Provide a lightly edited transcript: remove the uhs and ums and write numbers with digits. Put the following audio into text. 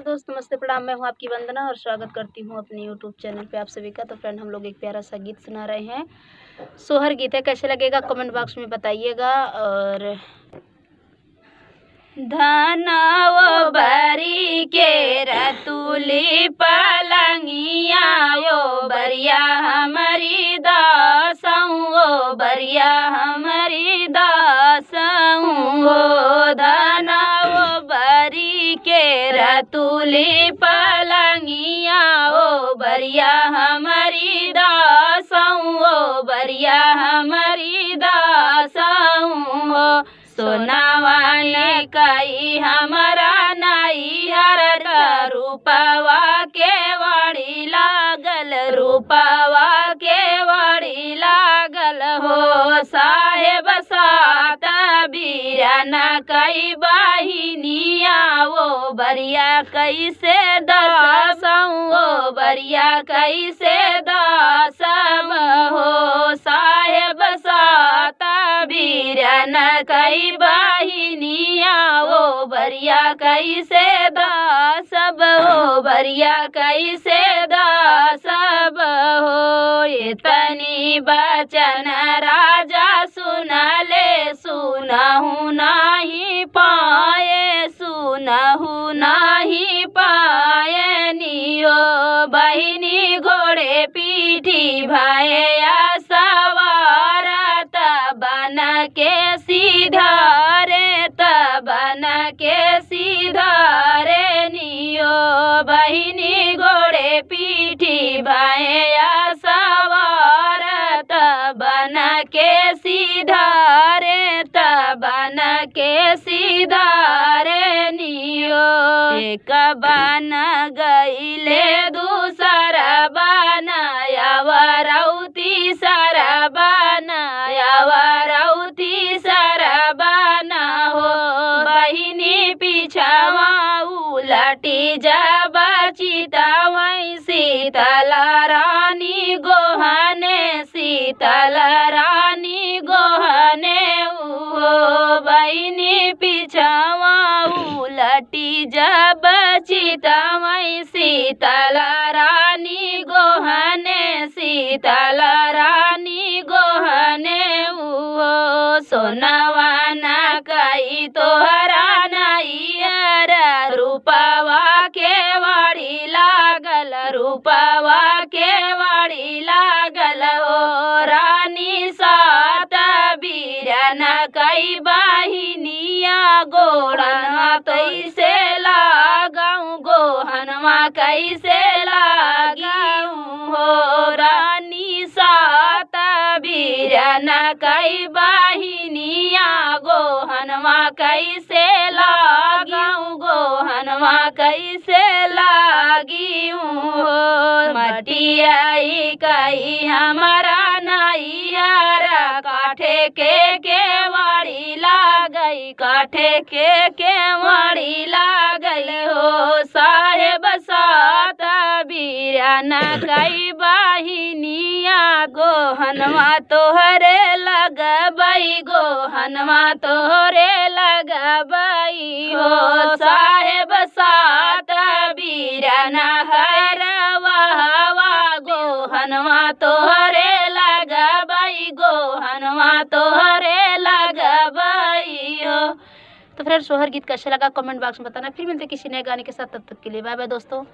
तो दोस्त नमस्ते प्रणाम। मैं हूँ आपकी वंदना और स्वागत करती हूँ अपने यूट्यूब चैनल पे आप सभी का। तो फ्रेंड, हम लोग एक प्यारा सा गीत सुना रहे हैं। सोहर गीत है, कैसे लगेगा कमेंट बॉक्स में बताइएगा। और धनवो बरी के रतुली पलंगिया यो बरिया हमारी दासऊ बरिया हमारी दासऊ धनवो बरी के रतुली पलंगिया ओ बरिया हमारी दासऊ बरिया हमारी दासऊ सोनावान कई हमारा नाई हर रूपवा के वाड़ी लागल रूपवा के वाड़ी लागल हो साहेब सात बीरन कई बाहिनिया वो बरिया कैसे दासऊ ओ बरिया कैसे दासम हो साहेब सात बीरन कई बाहिनिया वो बरिया कैसे दासब हो बरिया कैसे दासब हो। इतनी बचन राजा सुनले सुनहु नाही पाए सुनहु नाही पाए नियो बहिनी घोड़े पीठी भैया सवार तबन के सीधारे तबन के सीधारे नियो बहिनी घोड़े पीठी भैया सवार तबन के सीधारे तबन के सीधारे नियो। एक बन गईले दूसर बनाया वरौती सर बनाया वरौती सर बना हो बहिनी पिछवा उलटी जब चिता वही शीतल रानी गोहने शीतल रानी गोहने हो बहिनी पिछवा उलटी जब चिता वही शीतल रानी गोहने शीतल रानी गोहने हो सोनवाना कई तोहरा नैयर रूपवा के वाड़ी लागल रूपवा के वाड़ी लागल हो रानी सात बीरन कई बाहिनिया गोड़नवा कैसे लगाऊं गोहनवा कैसे लगाऊं हो रानी सात बीरन कई बाहिनिया गोहनवा कैसे लगाऊं गोहनवा कैसे लागियूं हो मटियाई कई हमारा नैयर काठे के वाड़ी लागई काठे के वाड़ी लागल हो साहेब सात बीरन कई बाहिनिया गोहनवा तोहरे लगबई गोहनवा तोहरे लगबई हो साहेब सात बीरन हर वहवा गोहनवा तोहरे लगबई गोहनवा तोहरे लगबई हो। तो फ्रेंड्स, सोहर गीत कैसे लगा कमेंट बॉक्स में बताना। फिर मिलते किसी नए गाने के साथ, तब तक के लिए बाय बाय दोस्तों।